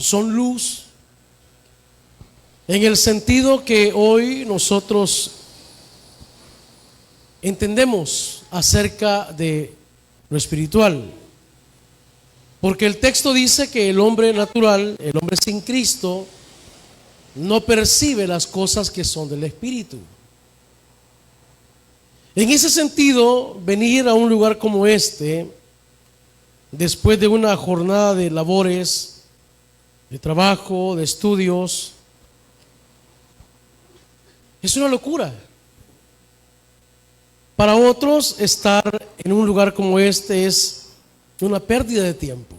son luz, en el sentido que hoy nosotros entendemos acerca de lo espiritual. Porque el texto dice que el hombre natural, el hombre sin Cristo, no percibe las cosas que son del Espíritu. En ese sentido, venir a un lugar como este, después de una jornada de labores, de trabajo, de estudios, es una locura. Para otros, estar en un lugar como este es una pérdida de tiempo.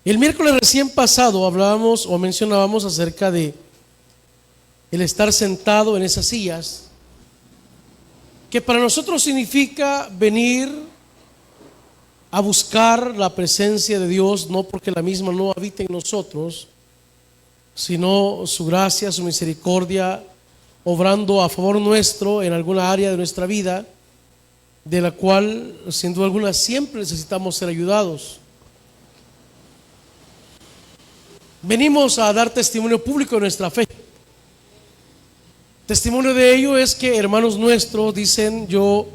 El miércoles recién pasado hablábamos o mencionábamos acerca de el estar sentado en esas sillas, que para nosotros significa venir a buscar la presencia de Dios, no porque la misma no habite en nosotros, sino su gracia, su misericordia, obrando a favor nuestro en alguna área de nuestra vida, de la cual sin duda alguna siempre necesitamos ser ayudados. Venimos a dar testimonio público de nuestra fe. Testimonio de ello es que hermanos nuestros dicen: yo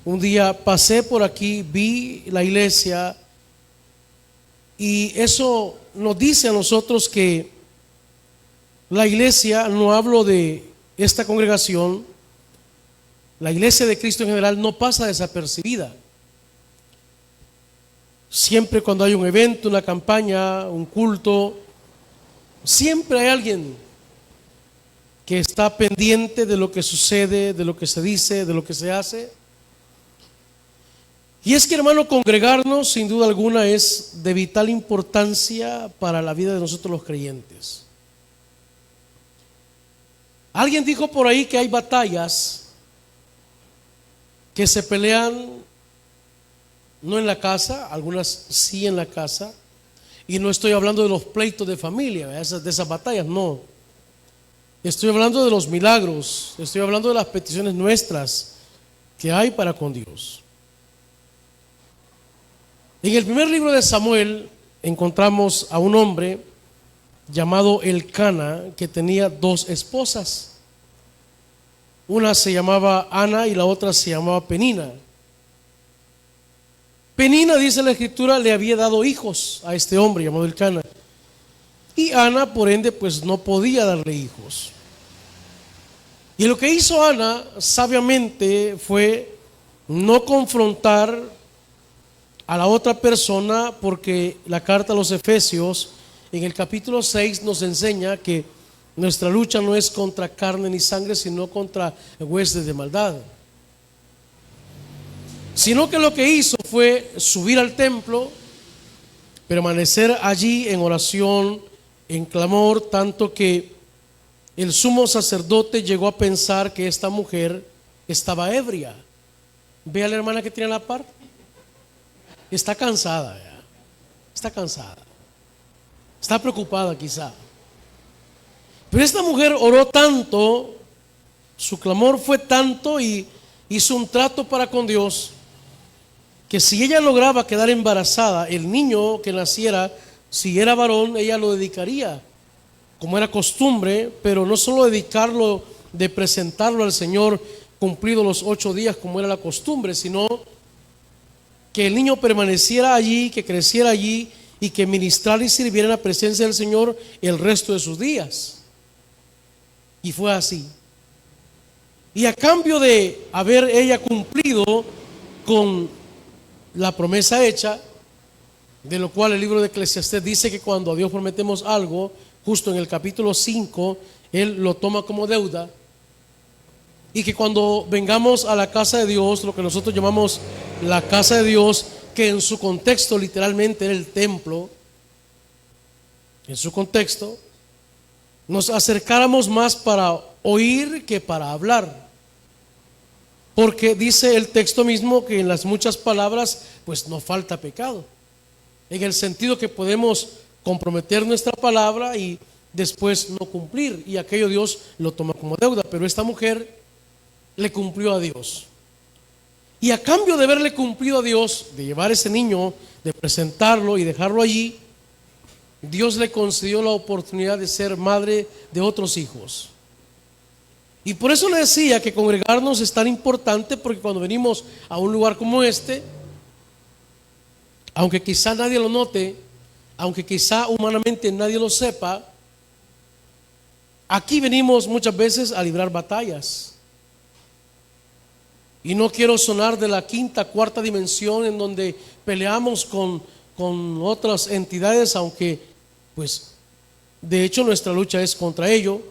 un día pasé por aquí, vi la iglesia, y eso nos dice a nosotros que la iglesia, no hablo de esta congregación, la iglesia de Cristo en general no pasa desapercibida. Siempre cuando hay un evento, una campaña, un culto, siempre hay alguien que está pendiente de lo que sucede, de lo que se dice, de lo que se hace. Y es que, hermano, congregarnos sin duda alguna es de vital importancia para la vida de nosotros los creyentes. Alguien dijo por ahí que hay batallas que se pelean no en la casa, algunas sí en la casa, y no estoy hablando de los pleitos de familia, de esas batallas, no. Estoy hablando de los milagros, estoy hablando de las peticiones nuestras que hay para con Dios. En el primer libro de Samuel encontramos a un hombre llamado Elcana, que tenía dos esposas. Una se llamaba Ana y la otra se llamaba Penina. Penina, dice la escritura, le había dado hijos a este hombre llamado Elcana, y Ana, por ende, pues no podía darle hijos. Y lo que hizo Ana sabiamente fue no confrontar a la otra persona, porque la carta a los Efesios en el capítulo 6 nos enseña que nuestra lucha no es contra carne ni sangre, sino contra huestes de maldad. Sino que lo que hizo fue subir al templo, permanecer allí en oración, en clamor, tanto que el sumo sacerdote llegó a pensar que esta mujer estaba ebria. Ve a la hermana que tiene a la par, está cansada, ¿ya? Está cansada, está preocupada quizá. Pero esta mujer oró tanto, su clamor fue tanto y hizo un trato para con Dios, que si ella lograba quedar embarazada, el niño que naciera, si era varón, ella lo dedicaría, como era costumbre, pero no solo dedicarlo, de presentarlo al Señor cumplidos los 8 días como era la costumbre, sino que el niño permaneciera allí, que creciera allí y que ministrara y sirviera en la presencia del Señor el resto de sus días. Y fue así. Y a cambio de haber ella cumplido con la promesa hecha, de lo cual el libro de Eclesiastés dice que cuando a Dios prometemos algo, justo en el capítulo 5, Él lo toma como deuda, y que cuando vengamos a la casa de Dios, lo que nosotros llamamos la casa de Dios, que en su contexto literalmente era el templo, en su contexto, nos acercáramos más para oír que para hablar. Porque dice el texto mismo que en las muchas palabras pues no falta pecado, en el sentido que podemos comprometer nuestra palabra y después no cumplir, y aquello Dios lo toma como deuda. Pero esta mujer le cumplió a Dios, y a cambio de haberle cumplido a Dios, de llevar ese niño, de presentarlo y dejarlo allí, Dios le concedió la oportunidad de ser madre de otros hijos. Y por eso le decía que congregarnos es tan importante, porque cuando venimos a un lugar como este, aunque quizá nadie lo note, aunque quizá humanamente nadie lo sepa, aquí venimos muchas veces a librar batallas. Y no quiero sonar de la quinta, cuarta dimensión en donde peleamos con otras entidades, aunque pues de hecho nuestra lucha es contra ello,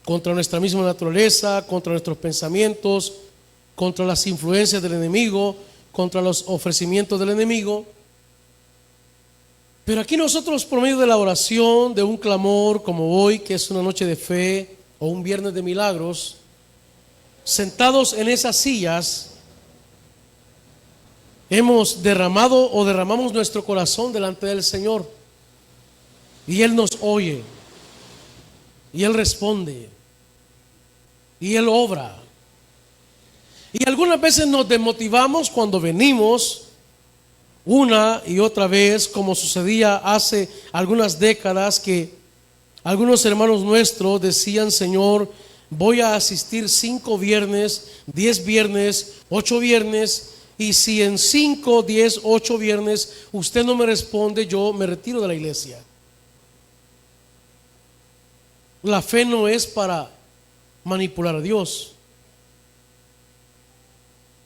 contra nuestra misma naturaleza, contra nuestros pensamientos, contra las influencias del enemigo, contra los ofrecimientos del enemigo. Pero aquí nosotros, por medio de la oración, de un clamor como hoy, que es una noche de fe o un viernes de milagros, sentados en esas sillas, hemos derramado o derramamos nuestro corazón delante del Señor, y Él nos oye, y Él responde, y Él obra. Y algunas veces nos desmotivamos cuando venimos una y otra vez, como sucedía hace algunas décadas, que algunos hermanos nuestros decían: Señor, voy a asistir 5 viernes, 10 viernes, 8 viernes, y si en 5, 10, 8 viernes usted no me responde, yo me retiro de la iglesia. La fe no es para manipular a Dios.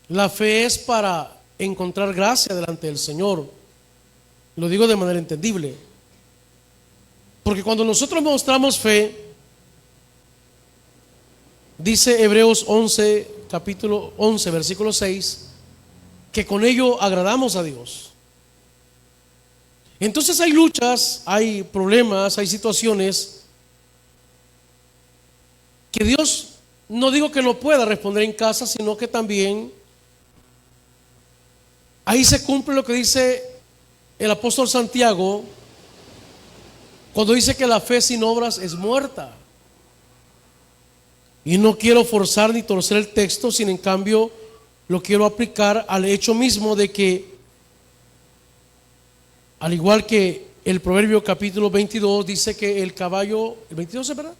La fe es para encontrar gracia delante del Señor. Lo digo de manera entendible, porque cuando nosotros mostramos fe, dice Hebreos 11, capítulo 11, versículo 6, que con ello agradamos a Dios. Entonces hay luchas, hay problemas, hay situaciones que Dios, no digo que no pueda responder en casa, sino que también ahí se cumple lo que dice el apóstol Santiago cuando dice que la fe sin obras es muerta. Y no quiero forzar ni torcer el texto, sino en cambio lo quiero aplicar al hecho mismo de que, al igual que el Proverbio capítulo 22 dice que el caballo, el 22 es verdad,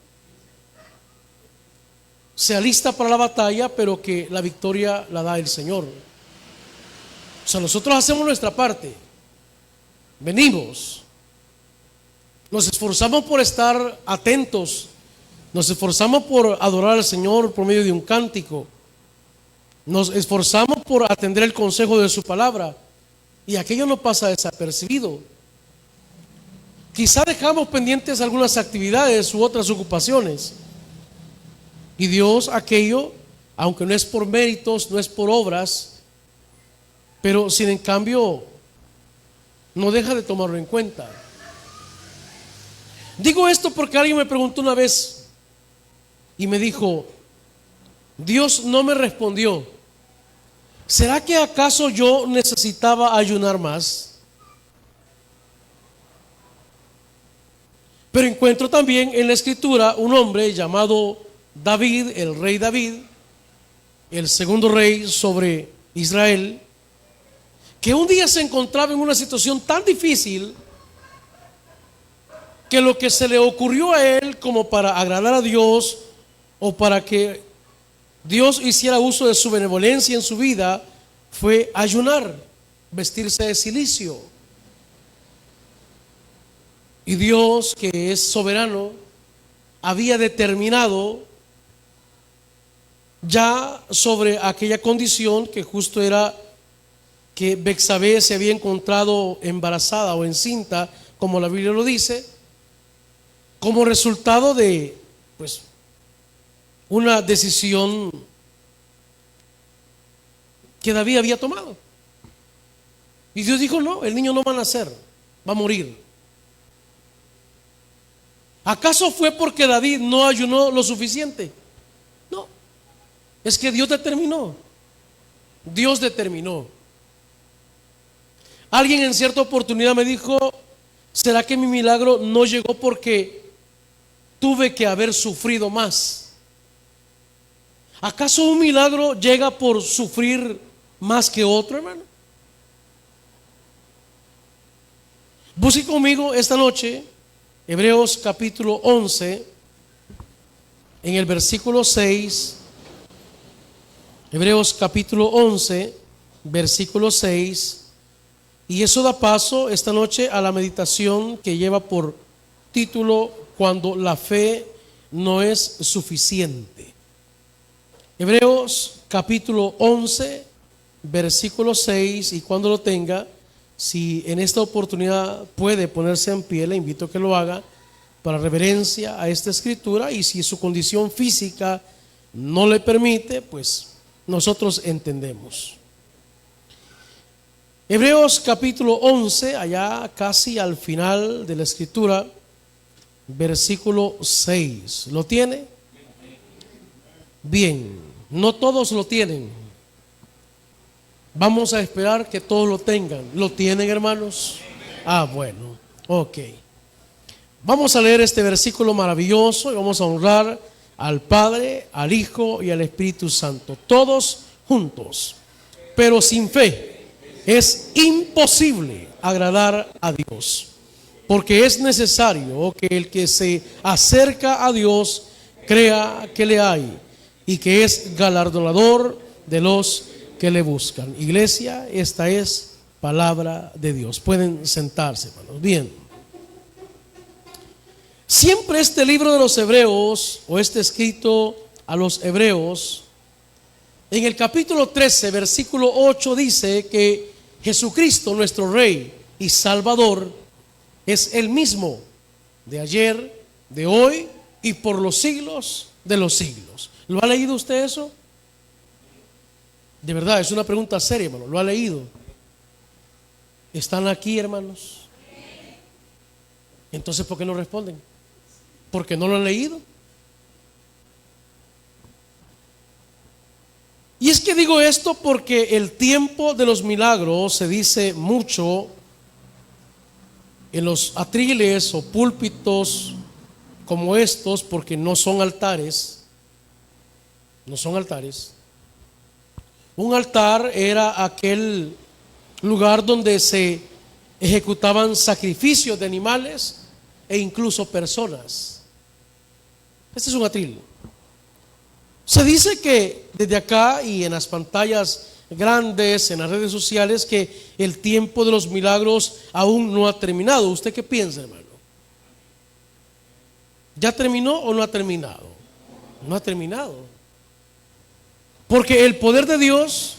se alista para la batalla, pero que la victoria la da el Señor. O sea, nosotros hacemos nuestra parte, venimos, nos esforzamos por estar atentos, nos esforzamos por adorar al Señor por medio de un cántico, nos esforzamos por atender el consejo de su palabra, y aquello no pasa desapercibido. Quizá dejamos pendientes algunas actividades u otras ocupaciones, y Dios aquello, aunque no es por méritos, no es por obras, pero sin en cambio no deja de tomarlo en cuenta. Digo esto porque alguien me preguntó una vez y me dijo: Dios no me respondió. ¿Será que acaso yo necesitaba ayunar más? Pero encuentro también en la escritura un hombre llamado David, el rey David, el segundo rey sobre Israel, que un día se encontraba en una situación tan difícil que lo que se le ocurrió a él como para agradar a Dios o para que Dios hiciera uso de su benevolencia en su vida fue ayunar, vestirse de cilicio. Y Dios, que es soberano, había determinado ya sobre aquella condición, que justo era que Betsabé se había encontrado embarazada o encinta, como la Biblia lo dice, como resultado de pues una decisión que David había tomado. Y Dios dijo: no, el niño no va a nacer, va a morir. ¿Acaso fue porque David no ayunó lo suficiente? No, es que Dios determinó. Dios determinó. Alguien en cierta oportunidad me dijo: ¿será que mi milagro no llegó porque tuve que haber sufrido más? ¿Acaso un milagro llega por sufrir más que otro, hermano? Busque conmigo esta noche Hebreos capítulo 11, en el versículo 6. Hebreos capítulo 11, versículo 6. Y eso da paso esta noche a la meditación que lleva por título Cuando la fe no es suficiente. Hebreos capítulo 11, versículo 6. Y cuando lo tenga, si en esta oportunidad puede ponerse en pie, le invito a que lo haga para reverencia a esta escritura. Y si su condición física no le permite, pues nosotros entendemos. Hebreos capítulo 11, allá casi al final de la escritura, versículo 6. ¿Lo tiene? Bien, no todos lo tienen. Vamos a esperar que todos lo tengan. ¿Lo tienen, hermanos? Bueno, ok. Vamos a leer este versículo maravilloso y vamos a honrar al Padre, al Hijo y al Espíritu Santo, todos juntos. Pero sin fe es imposible agradar a Dios, porque es necesario que el que se acerca a Dios crea que le hay y que es galardonador de los que le buscan. Iglesia, esta es palabra de Dios. Pueden sentarse, hermanos. Bien. Siempre este libro de los Hebreos, o este escrito a los Hebreos, en el capítulo 13, versículo 8 dice que Jesucristo, nuestro Rey y Salvador, es el mismo de ayer, de hoy y por los siglos de los siglos. ¿Lo ha leído usted eso? De verdad, es una pregunta seria, hermano. ¿Lo ha leído? ¿Están aquí, hermanos? Entonces, ¿por qué no responden? ¿Porque no lo han leído? Y es que digo esto porque el tiempo de los milagros se dice mucho en los atriles o púlpitos como estos, porque no son altares. No son altares. Un altar era aquel lugar donde se ejecutaban sacrificios de animales e incluso personas. Este es un atril. Se dice que desde acá y en las pantallas grandes, en las redes sociales, que el tiempo de los milagros aún no ha terminado. ¿Usted qué piensa, hermano? ¿Ya terminó o no ha terminado? No ha terminado. Porque el poder de Dios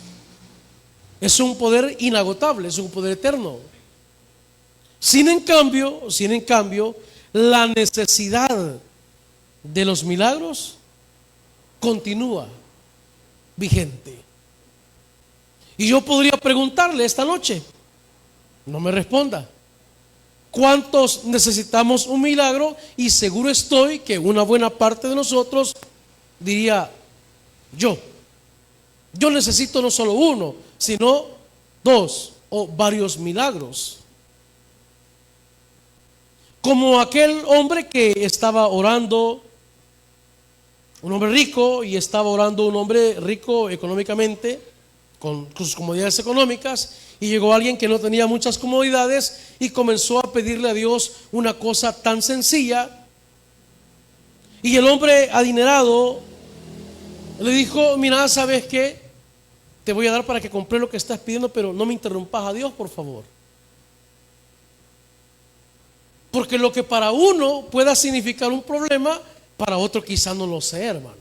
es un poder inagotable, es un poder eterno. Sin en cambio, la necesidad de los milagros continúa vigente. Y yo podría preguntarle esta noche, no me responda, ¿cuántos necesitamos un milagro? Y seguro estoy que una buena parte de nosotros diría, yo necesito no solo uno, sino dos o varios milagros. Como aquel hombre que estaba orando, un hombre rico, y estaba orando un hombre rico económicamente, con sus comodidades económicas, y llegó alguien que no tenía muchas comodidades y comenzó a pedirle a Dios una cosa tan sencilla. Y el hombre adinerado le dijo, mira, ¿sabes qué? Te voy a dar para que compre lo que estás pidiendo, pero no me interrumpas a Dios, por favor. Porque lo que para uno pueda significar un problema, para otro quizá no lo sea, hermano.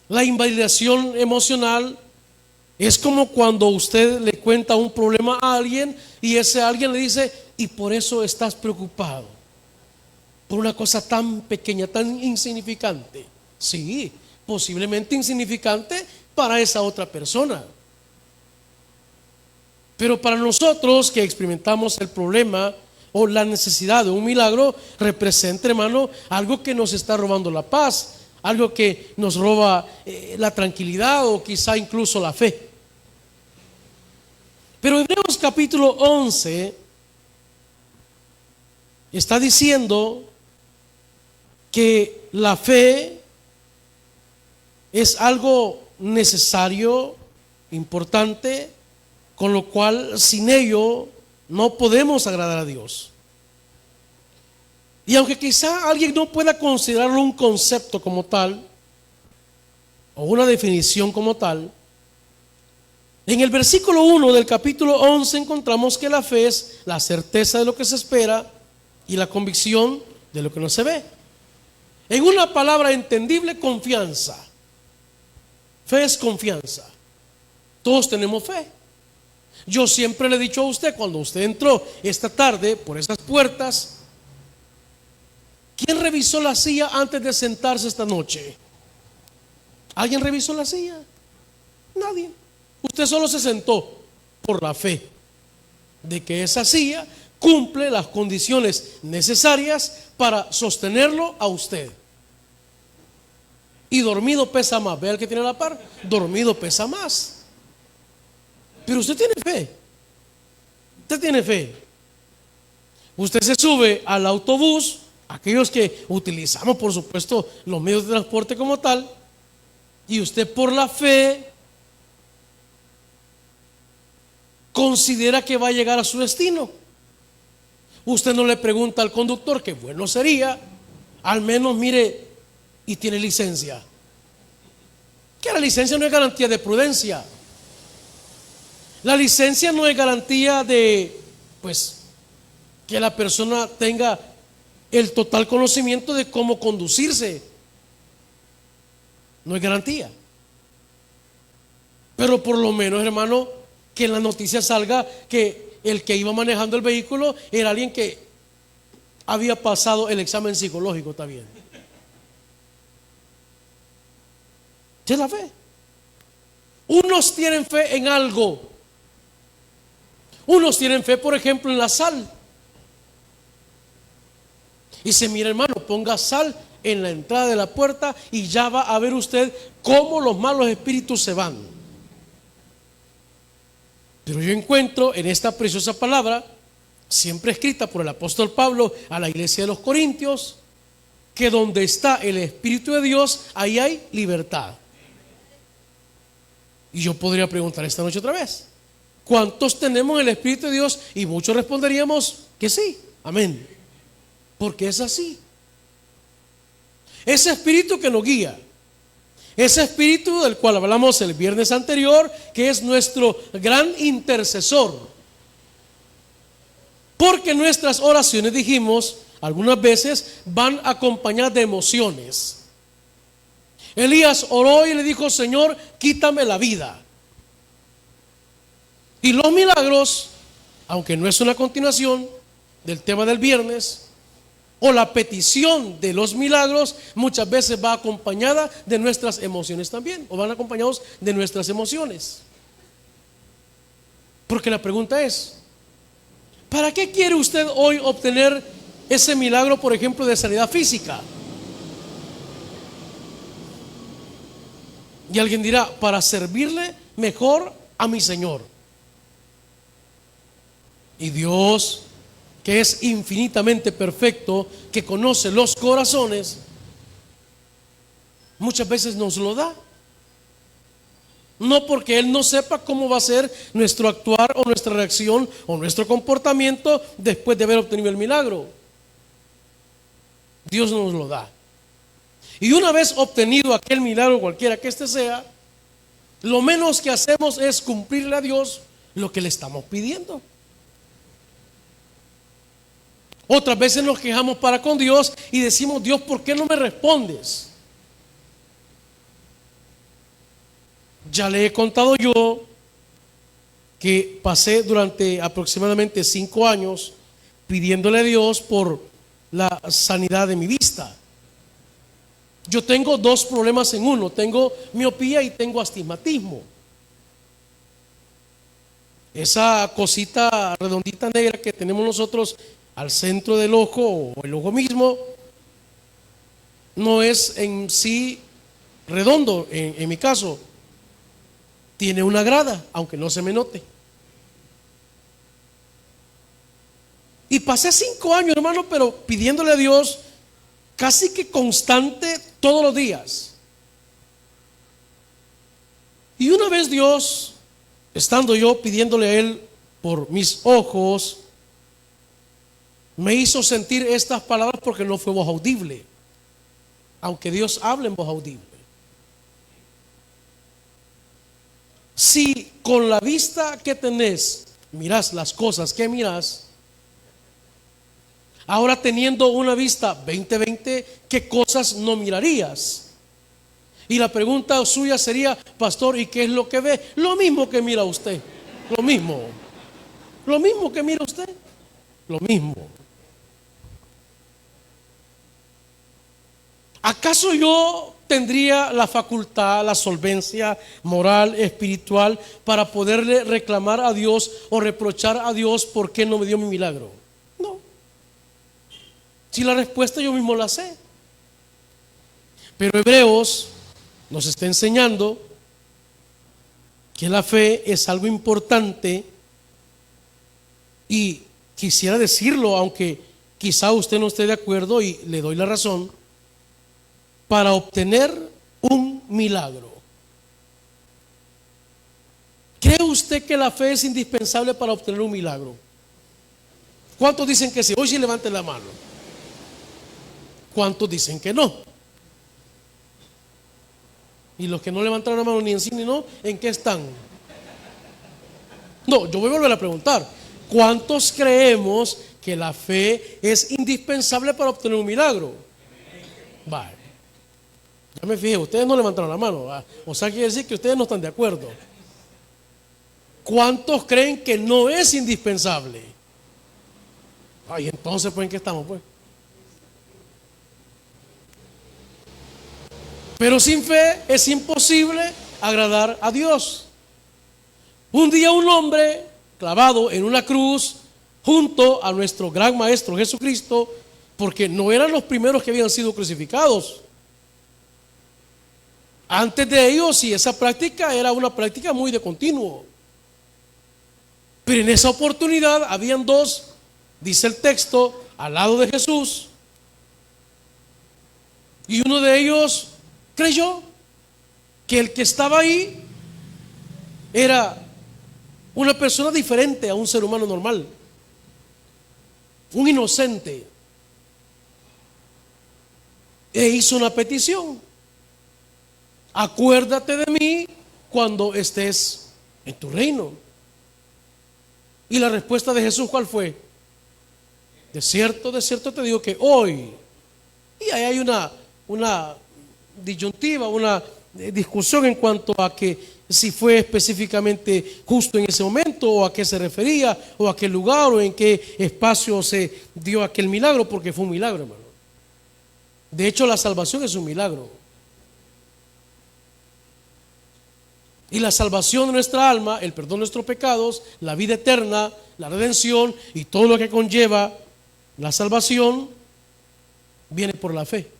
La invalidación emocional es como cuando usted le cuenta un problema a alguien y ese alguien le dice, y por eso estás preocupado, por una cosa tan pequeña, tan insignificante. Sí, posiblemente insignificante para esa otra persona. Pero para nosotros que experimentamos el problema o la necesidad de un milagro, representa, hermano, algo que nos está robando la paz, algo que nos roba la tranquilidad o quizá incluso la fe. Pero Hebreos capítulo 11 está diciendo que la fe es algo necesario, importante, con lo cual sin ello no podemos agradar a Dios. Y aunque quizá alguien no pueda considerarlo un concepto como tal, o una definición como tal, en el versículo 1 del capítulo 11 encontramos que la fe es la certeza de lo que se espera y la convicción de lo que no se ve. En una palabra entendible, confianza. Fe es confianza. Todos tenemos fe. Yo siempre le he dicho a usted, cuando usted entró esta tarde por esas puertas, ¿quién revisó la silla antes de sentarse esta noche? ¿Alguien revisó la silla? Nadie. Usted solo se sentó por la fe de que esa silla cumple las condiciones necesarias para sostenerlo a usted. Y dormido pesa más. Ve al que tiene la par, dormido pesa más. Pero usted tiene fe. Usted tiene fe. Usted se sube al autobús, aquellos que utilizamos por supuesto los medios de transporte como tal, y usted por la fe considera que va a llegar a su destino. Usted no le pregunta al conductor, que bueno sería, al menos mire, y tiene licencia. Que la licencia no es garantía de prudencia. La licencia no es garantía de, pues, que la persona tenga el total conocimiento de cómo conducirse. No es garantía. Pero por lo menos, hermano, que en la noticia salga que el que iba manejando el vehículo era alguien que había pasado el examen psicológico también. ¿Qué es la fe? Unos tienen fe en algo. Unos tienen fe, por ejemplo, en la sal. Y dice, mira hermano, ponga sal en la entrada de la puerta y ya va a ver usted cómo los malos espíritus se van. Pero yo encuentro en esta preciosa palabra, siempre escrita por el apóstol Pablo a la iglesia de los Corintios, que donde está el Espíritu de Dios, ahí hay libertad. Y yo podría preguntar esta noche otra vez, ¿cuántos tenemos el Espíritu de Dios? Y muchos responderíamos que sí, amén. Porque es así. Ese Espíritu que nos guía, ese Espíritu del cual hablamos el viernes anterior, que es nuestro gran intercesor. Porque nuestras oraciones, dijimos, algunas veces van acompañadas de emociones. Elías oró y le dijo, Señor, quítame la vida. Y los milagros, aunque no es una continuación del tema del viernes, o la petición de los milagros, muchas veces va acompañada de nuestras emociones también, o van acompañados de nuestras emociones. Porque la pregunta es, ¿para qué quiere usted hoy obtener ese milagro, por ejemplo, de sanidad física? Y alguien dirá, para servirle mejor a mi Señor. Y Dios, que es infinitamente perfecto, que conoce los corazones, muchas veces nos lo da. No porque Él no sepa cómo va a ser nuestro actuar o nuestra reacción o nuestro comportamiento después de haber obtenido el milagro. Dios nos lo da. Y una vez obtenido aquel milagro, cualquiera que éste sea, lo menos que hacemos es cumplirle a Dios lo que le estamos pidiendo. Otras veces nos quejamos para con Dios y decimos, Dios, ¿por qué no me respondes? Ya le he contado yo que pasé durante aproximadamente 5 años pidiéndole a Dios por la sanidad de mi vista. Yo tengo 2 problemas en uno, tengo miopía y tengo astigmatismo. Esa cosita redondita negra que tenemos nosotros al centro del ojo o el ojo mismo no es en sí redondo, en mi caso tiene una grada, aunque no se me note. Y pasé 5 años, hermano, pero pidiéndole a Dios casi que constante todos los días. Y una vez Dios, estando yo pidiéndole a Él por mis ojos, me hizo sentir estas palabras porque no fue voz audible, aunque Dios habla en voz audible. Si con la vista que tenés mirás las cosas que mirás, ahora teniendo una vista 20/20, ¿qué cosas no mirarías? Y la pregunta suya sería: pastor, ¿y qué es lo que ve? Lo mismo que mira usted, lo mismo que mira usted, lo mismo. ¿Acaso yo tendría la facultad, la solvencia moral, espiritual, para poderle reclamar a Dios o reprochar a Dios por qué no me dio mi milagro? No. Si la respuesta yo mismo la sé. Pero Hebreos nos está enseñando que la fe es algo importante, y quisiera decirlo, aunque quizá usted no esté de acuerdo, y le doy la razón: para obtener un milagro. ¿Cree usted que la fe es indispensable para obtener un milagro? ¿Cuántos dicen que sí? Hoy sí levanten la mano. ¿Cuántos dicen que no? Y los que no levantaron la mano ni en sí ni no, ¿en qué están? No, yo voy a volver a preguntar: ¿cuántos creemos que la fe es indispensable para obtener un milagro? Vale. Ya me fijé, ustedes no levantaron la mano, ¿verdad? O sea, quiere decir que ustedes no están de acuerdo. ¿Cuántos creen que no es indispensable? Ay, entonces, pues, ¿en qué estamos, pues? Pero sin fe es imposible agradar a Dios. Un día un hombre clavado en una cruz junto a nuestro gran maestro Jesucristo, porque no eran los primeros que habían sido crucificados. Antes de ellos, y esa práctica era una práctica muy de continuo. Pero en esa oportunidad habían dos, dice el texto, al lado de Jesús, y uno de ellos creyó que el que estaba ahí era una persona diferente a un ser humano normal, un inocente, e hizo una petición: acuérdate de mí cuando estés en tu reino. Y la respuesta de Jesús, ¿cuál fue? De cierto te digo que hoy. Y ahí hay una disyuntiva, una discusión en cuanto a que si fue específicamente justo en ese momento, o a qué se refería, o a qué lugar, o en qué espacio se dio aquel milagro, porque fue un milagro, hermano. De hecho, la salvación es un milagro. Y la salvación de nuestra alma, el perdón de nuestros pecados, la vida eterna, la redención y todo lo que conlleva la salvación, viene por la fe.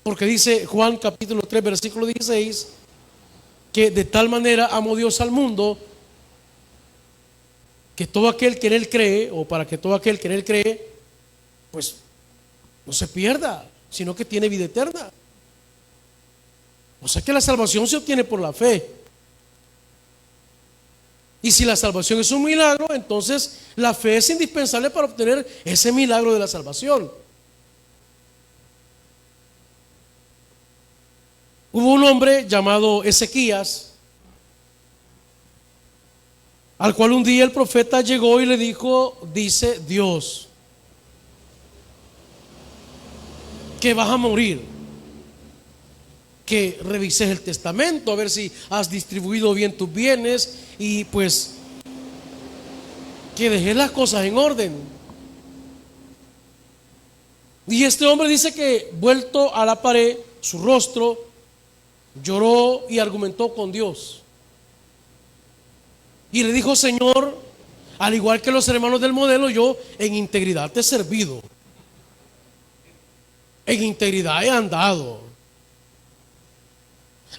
Porque dice Juan capítulo 3 versículo 16, que de tal manera amó Dios al mundo, que todo aquel que en Él cree, o para que todo aquel que en Él cree, pues no se pierda, sino que tiene vida eterna. O sea que la salvación se obtiene por la fe. Y si la salvación es un milagro, entonces la fe es indispensable para obtener ese milagro de la salvación. Hubo un hombre llamado Ezequías, al cual un día el profeta llegó y le dijo: dice Dios que vas a morir, que revises el testamento a ver si has distribuido bien tus bienes, y pues que dejes las cosas en orden. Y este hombre dice que, vuelto a la pared, su rostro, lloró y argumentó con Dios. Y le dijo: Señor, al igual que los hermanos del modelo, yo en integridad te he servido, en integridad he andado,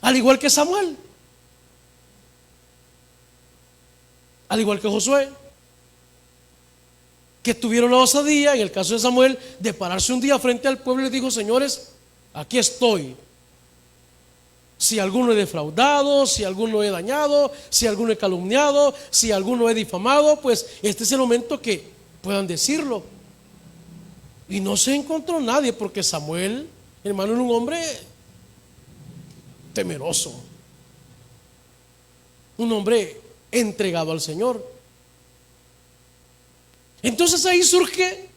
al igual que Samuel, al igual que Josué, que tuvieron la osadía, en el caso de Samuel, de pararse un día frente al pueblo y le dijo: señores, aquí estoy, Si alguno es defraudado, si alguno es dañado, si alguno es calumniado, si alguno es difamado, pues este es el momento que puedan decirlo. Y no se encontró nadie, porque Samuel, hermano, era un hombre temeroso, un hombre entregado al Señor. Entonces ahí surge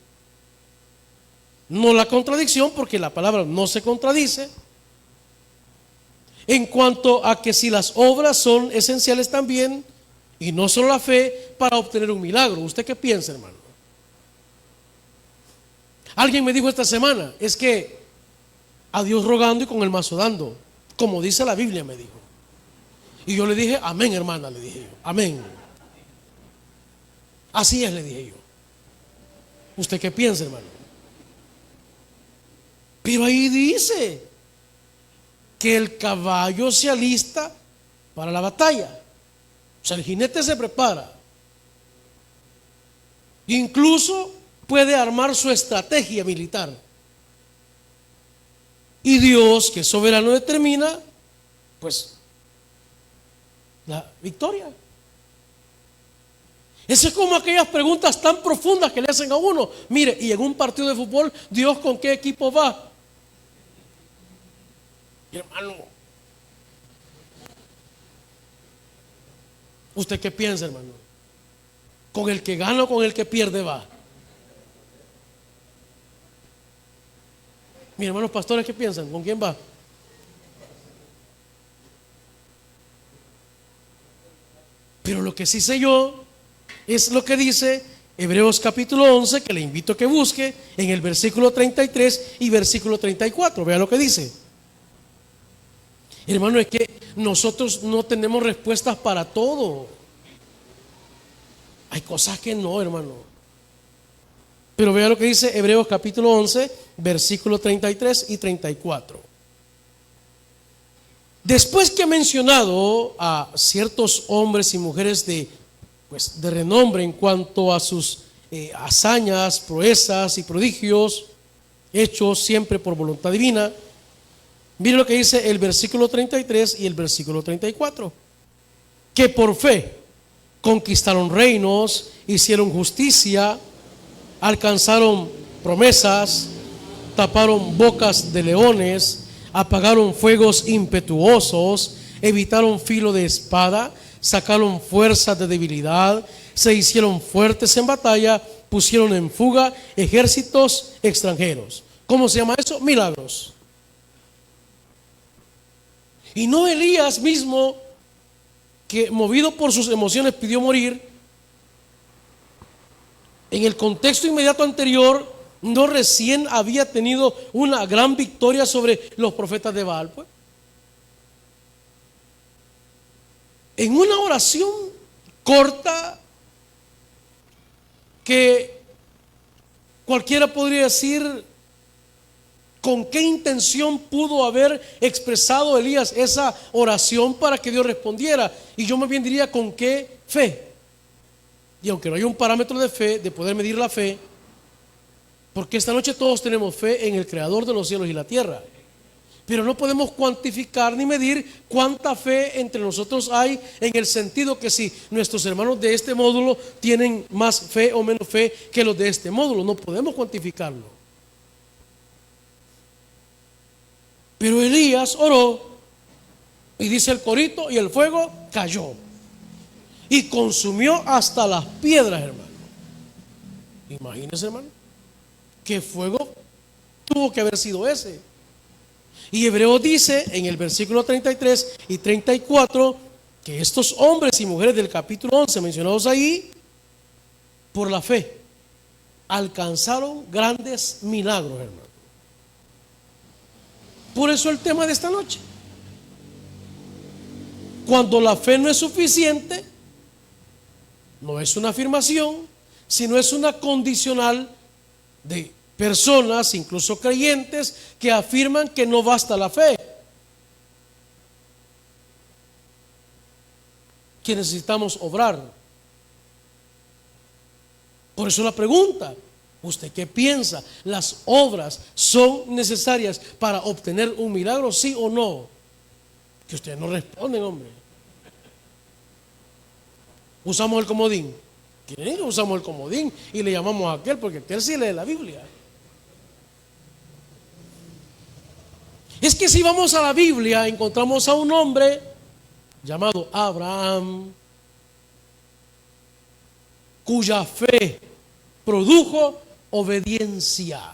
no la contradicción, porque la palabra no se contradice, en cuanto a que si las obras son esenciales también, y no solo la fe, para obtener un milagro. ¿Usted qué piensa, hermano? Alguien me dijo esta semana, es que a Dios rogando y con el mazo dando, como dice la Biblia, me dijo. Y yo le dije, amén, hermana, le dije yo, amén. Así es, le dije yo. ¿Usted qué piensa, hermano? Pero ahí dice que el caballo se alista para la batalla. O sea, el jinete se prepara. Incluso puede armar su estrategia militar. Y Dios, que es soberano, determina, pues, la victoria. Eso es como aquellas preguntas tan profundas que le hacen a uno. Mire, y en un partido de fútbol, ¿Dios con qué equipo va? Hermano, ¿usted qué piensa, hermano? ¿Con el que gana o con el que pierde va? Mis hermanos pastores, ¿qué piensan? ¿Con quién va? Pero lo que sí sé yo es lo que dice Hebreos capítulo 11, que le invito a que busque en el versículo 33 y versículo 34. Vea lo que dice. Hermano, es que nosotros no tenemos respuestas para todo. Hay cosas que no, hermano. Pero vea lo que dice Hebreos capítulo 11, versículo 33 y 34. Después que ha mencionado a ciertos hombres y mujeres de renombre en cuanto a sus hazañas, proezas y prodigios, hechos siempre por voluntad divina, mire lo que dice el versículo 33 y el versículo 34. Que por fe conquistaron reinos, hicieron justicia, alcanzaron promesas, taparon bocas de leones, apagaron fuegos impetuosos, evitaron filo de espada, sacaron fuerzas de debilidad, se hicieron fuertes en batalla, pusieron en fuga ejércitos extranjeros. ¿Cómo se llama eso? Milagros. Y no Elías mismo, que movido por sus emociones pidió morir. En el contexto inmediato anterior, no recién había tenido una gran victoria sobre los profetas de Baal, pues. En una oración corta, que cualquiera podría decir con qué intención pudo haber expresado Elías esa oración para que Dios respondiera. Y yo más bien diría con qué fe. Y aunque no hay un parámetro de fe, de poder medir la fe, porque esta noche todos tenemos fe en el Creador de los cielos y la tierra, pero no podemos cuantificar ni medir cuánta fe entre nosotros hay, en el sentido que si nuestros hermanos de este módulo tienen más fe o menos fe que los de este módulo, no podemos cuantificarlo. Pero Elías oró, y dice el corito, y el fuego cayó y consumió hasta las piedras, hermano. Imagínense, hermano, qué fuego tuvo que haber sido ese. Y Hebreos dice en el versículo 33 y 34 que estos hombres y mujeres del capítulo 11 mencionados ahí, por la fe, alcanzaron grandes milagros, hermano. Por eso el tema de esta noche. Cuando la fe no es suficiente, no es una afirmación, sino es una condicional de personas, incluso creyentes, que afirman que no basta la fe, que necesitamos obrar. Por eso la pregunta, ¿usted qué piensa? ¿Las obras son necesarias para obtener un milagro, sí o no? Que ustedes no responden, hombre. Usamos el comodín. ¿Quieren que usamos el comodín? Y le llamamos a aquel, porque aquel sí lee la Biblia. Es que si vamos a la Biblia, encontramos a un hombre llamado Abraham, cuya fe produjo obediencia.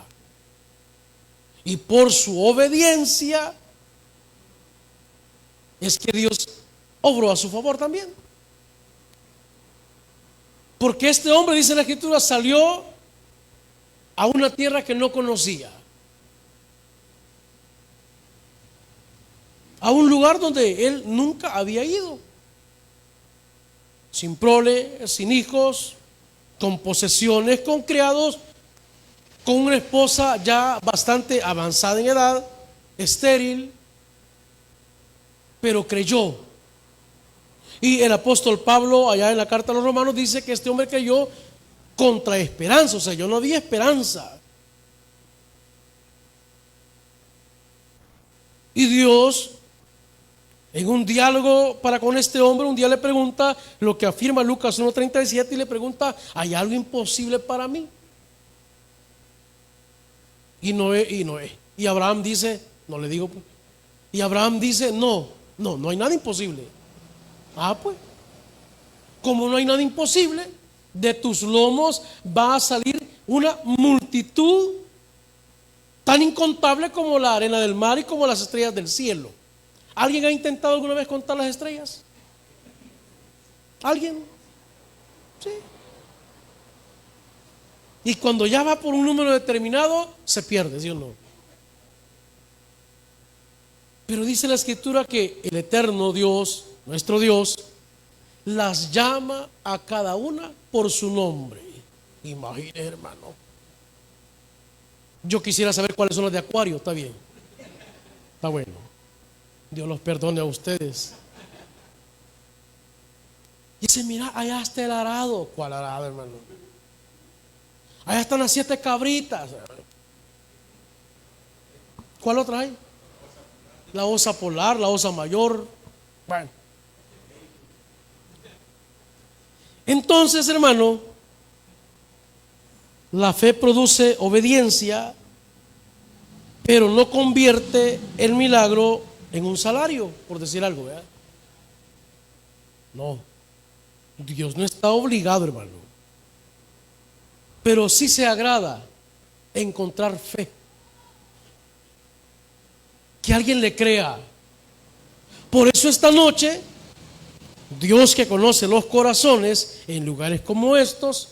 Y por su obediencia es que Dios obró a su favor también. Porque este hombre, dice la Escritura, salió a una tierra que no conocía, a un lugar donde él nunca había ido, sin prole, sin hijos, con posesiones, con criados, con una esposa ya bastante avanzada en edad, estéril, pero creyó. Y el apóstol Pablo, allá en la carta a los Romanos, dice que este hombre creyó contra esperanza, o sea, yo no había esperanza. Y Dios, en un diálogo para con este hombre, un día le pregunta lo que afirma Lucas 1:37 y le pregunta: ¿hay algo imposible para mí? Y Abraham dice, no le digo, pues. Y Abraham dice, no hay nada imposible. Ah, pues, como no hay nada imposible, de tus lomos va a salir una multitud tan incontable como la arena del mar y como las estrellas del cielo. ¿Alguien ha intentado alguna vez contar las estrellas? ¿Alguien? Sí. Y cuando ya va por un número determinado, se pierde, ¿sí o no? Pero dice la Escritura que el eterno Dios, nuestro Dios, las llama a cada una por su nombre. Imagínese, hermano. Yo quisiera saber cuáles son las de Acuario. Está bien, está bueno. Dios los perdone a ustedes. Dice, mira, allá está el arado. ¿Cuál arado, hermano? Allá están las 7 cabritas. ¿Cuál otra hay? La osa polar, la osa mayor. Bueno. Entonces, hermano, la fe produce obediencia, pero no convierte el milagro en un salario, por decir algo, ¿verdad? No, Dios no está obligado, hermano, pero sí se agrada encontrar fe, que alguien le crea. Por eso esta noche, Dios, que conoce los corazones, en lugares como estos,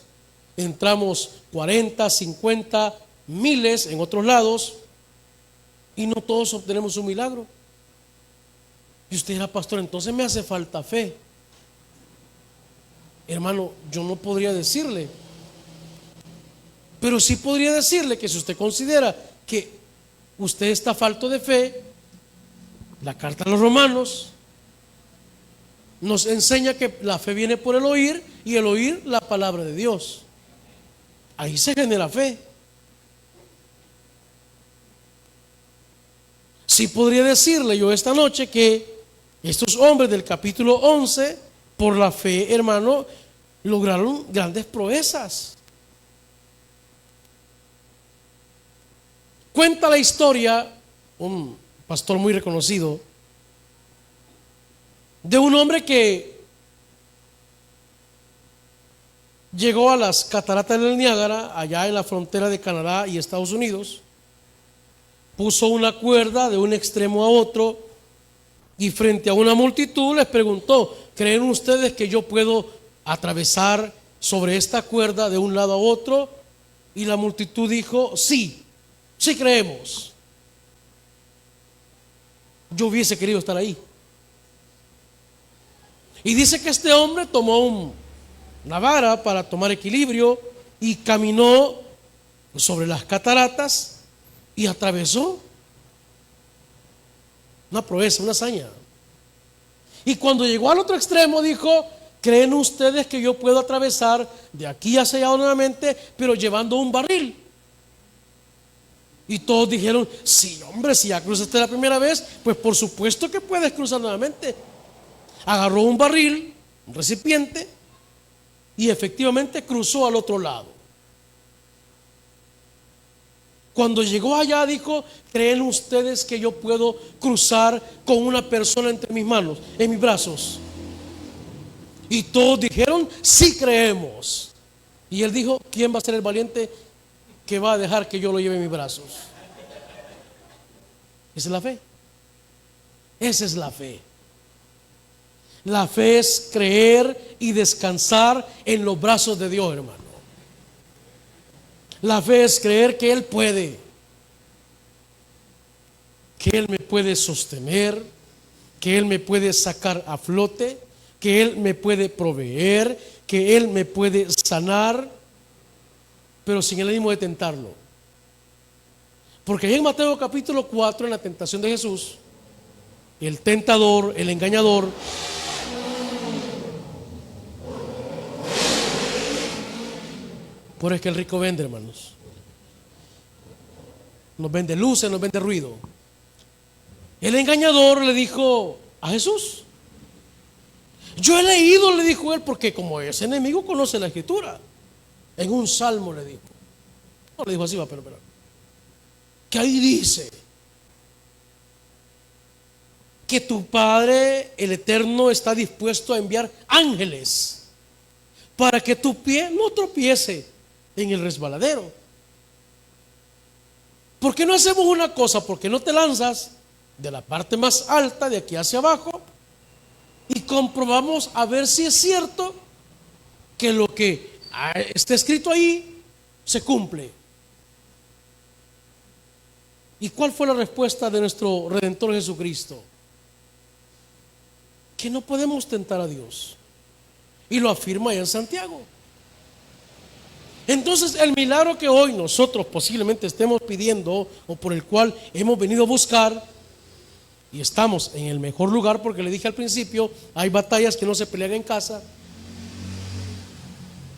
entramos 40, 50, miles en otros lados, y no todos obtenemos un milagro. Y usted dirá, pastor, entonces me hace falta fe. Hermano, yo no podría decirle, pero sí podría decirle que si usted considera que usted está falto de fe, la carta a los Romanos nos enseña que la fe viene por el oír, y el oír la palabra de Dios. Ahí se genera fe. Sí podría decirle yo esta noche que estos hombres del capítulo 11, por la fe, hermano, lograron grandes proezas. Cuenta la historia un pastor muy reconocido de un hombre que llegó a las cataratas del Niágara, allá en la frontera de Canadá y Estados Unidos. Puso una cuerda de un extremo a otro y frente a una multitud les preguntó: ¿creen ustedes que yo puedo atravesar sobre esta cuerda de un lado a otro? Y la multitud dijo: sí creemos. Yo hubiese querido estar ahí. Y dice que este hombre tomó una vara para tomar equilibrio y caminó sobre las cataratas y atravesó. Una proeza, una hazaña. Y cuando llegó al otro extremo dijo: ¿creen ustedes que yo puedo atravesar de aquí hacia allá nuevamente, pero llevando un barril? Y todos dijeron: sí, hombre, si ya cruzaste la primera vez, pues por supuesto que puedes cruzar nuevamente. Agarró un barril, un recipiente, y efectivamente cruzó al otro lado. Cuando llegó allá dijo: ¿creen ustedes que yo puedo cruzar con una persona entre mis manos, en mis brazos? Y todos dijeron: sí creemos. Y él dijo: ¿quién va a ser el valiente que va a dejar que yo lo lleve en mis brazos? Esa es la fe. Esa es la fe. La fe es creer y descansar en los brazos de Dios, hermano. La fe es creer que Él puede, que Él me puede sostener, que Él me puede sacar a flote, que Él me puede proveer, que Él me puede sanar, pero sin el ánimo de tentarlo. Porque ahí en Mateo capítulo 4, en la tentación de Jesús, el tentador, el engañador, por es que el rico vende, hermanos. Nos vende luces, nos vende ruido. El engañador le dijo a Jesús: yo he leído, le dijo él, porque como ese enemigo conoce la escritura. En un salmo le dijo, no le dijo así, pero que ahí dice que tu Padre, el Eterno, está dispuesto a enviar ángeles para que tu pie no tropiece en el resbaladero. ¿Por qué no hacemos una cosa? ¿Por qué no te lanzas de la parte más alta, de aquí hacia abajo, y comprobamos a ver si es cierto que lo que está escrito ahí se cumple? ¿Y cuál fue la respuesta de nuestro Redentor Jesucristo? Que no podemos tentar a Dios, y lo afirma allá en Santiago. Entonces el milagro que hoy nosotros posiblemente estemos pidiendo, o por el cual hemos venido a buscar, y estamos en el mejor lugar, porque le dije al principio, hay batallas que no se pelean en casa,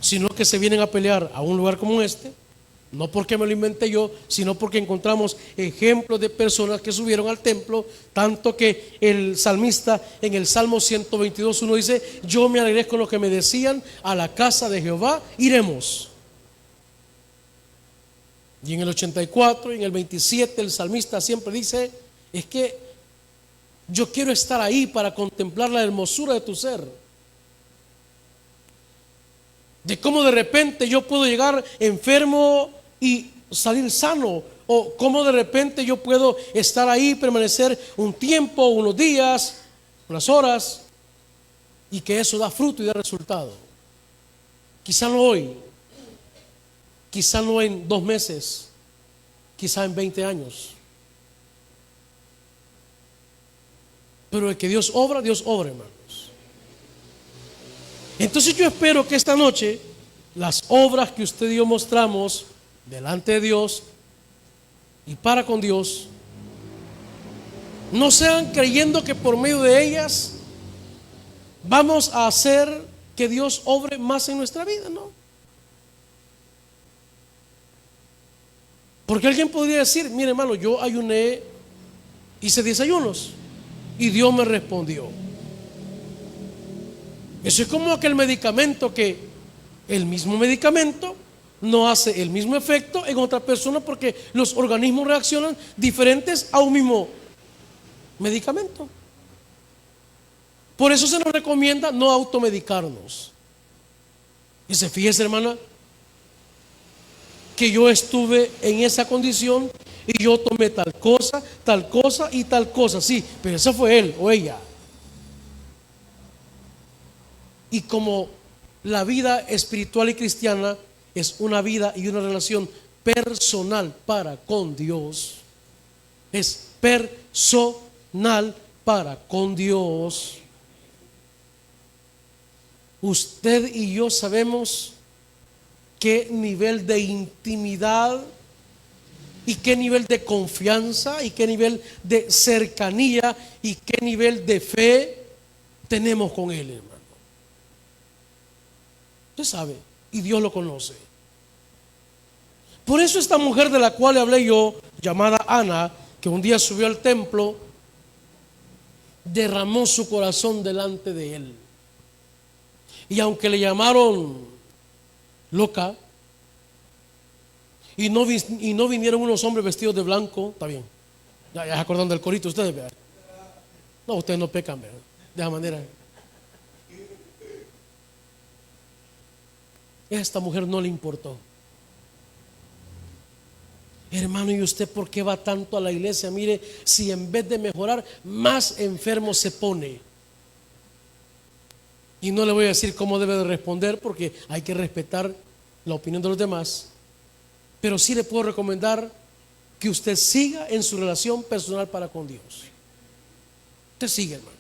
sino que se vienen a pelear a un lugar como este. No porque me lo inventé yo, sino porque encontramos ejemplos de personas que subieron al templo, tanto que el salmista en el Salmo 122:1 dice: yo me alegré con lo que me decían, a la casa de Jehová iremos. Y en el 84 y en el 27 el salmista siempre dice: es que yo quiero estar ahí para contemplar la hermosura de tu ser. De cómo de repente yo puedo llegar enfermo y salir sano, o cómo de repente yo puedo estar ahí, permanecer un tiempo, unos días, unas horas, y que eso da fruto y da resultado. Quizá no hoy, quizá no en 2 meses, quizá en 20 años. Pero el que Dios obra, hermanos. Entonces yo espero que esta noche las obras que usted y yo mostramos delante de Dios y para con Dios no sean creyendo que por medio de ellas vamos a hacer que Dios obre más en nuestra vida, ¿no? Porque alguien podría decir: mire, hermano, yo ayuné, hice 10 ayunos y Dios me respondió. Eso es como aquel medicamento que el mismo medicamento no hace el mismo efecto en otra persona, porque los organismos reaccionan diferentes a un mismo medicamento. Por eso se nos recomienda no automedicarnos. Y se fíjese, hermana, que yo estuve en esa condición y yo tomé tal cosa y tal cosa, sí, pero eso fue él o ella. Y como la vida espiritual y cristiana es una vida y una relación personal para con Dios, es personal para con Dios. Usted y yo sabemos qué nivel de intimidad y qué nivel de confianza y qué nivel de cercanía y qué nivel de fe tenemos con Él, hermano. Usted sabe, y Dios lo conoce. Por eso esta mujer de la cual le hablé yo, llamada Ana, que un día subió al templo, derramó su corazón delante de él. Y aunque le llamaron loca, y no vinieron unos hombres vestidos de blanco, está bien, ya se acordan del corito ustedes, ¿verdad? No, ustedes no pecan, ¿verdad? De esa manera. Esta mujer no le importó. Hermano, ¿y usted por qué va tanto a la iglesia? Mire, si en vez de mejorar, más enfermo se pone. Y no le voy a decir cómo debe de responder, porque hay que respetar la opinión de los demás. Pero sí le puedo recomendar que usted siga en su relación personal para con Dios. Usted sigue, hermano.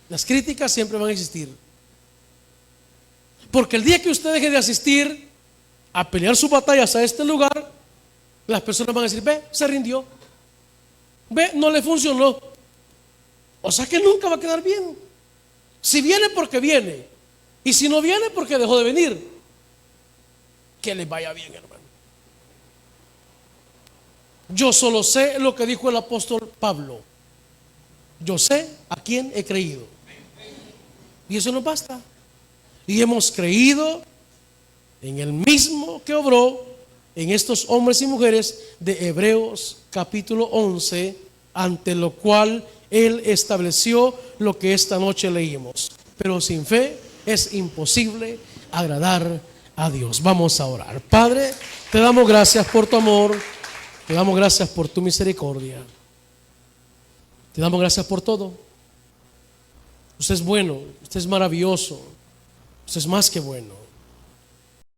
Las críticas siempre van a existir. Porque el día que usted deje de asistir a pelear sus batallas a este lugar, las personas van a decir: ve, se rindió, ve, no le funcionó. O sea que nunca va a quedar bien. Si viene, porque viene, y si no viene, porque dejó de venir. Que les vaya bien, hermano. Yo solo sé lo que dijo el apóstol Pablo: yo sé a quién he creído, y eso nos basta. Y hemos creído en el mismo que obró en estos hombres y mujeres de Hebreos capítulo 11, ante lo cual Él estableció lo que esta noche leímos. Pero sin fe es imposible agradar a Dios. Vamos a orar. Padre, te damos gracias por tu amor, te damos gracias por tu misericordia, te damos gracias por todo. Usted es bueno, usted es maravilloso, usted es más que bueno.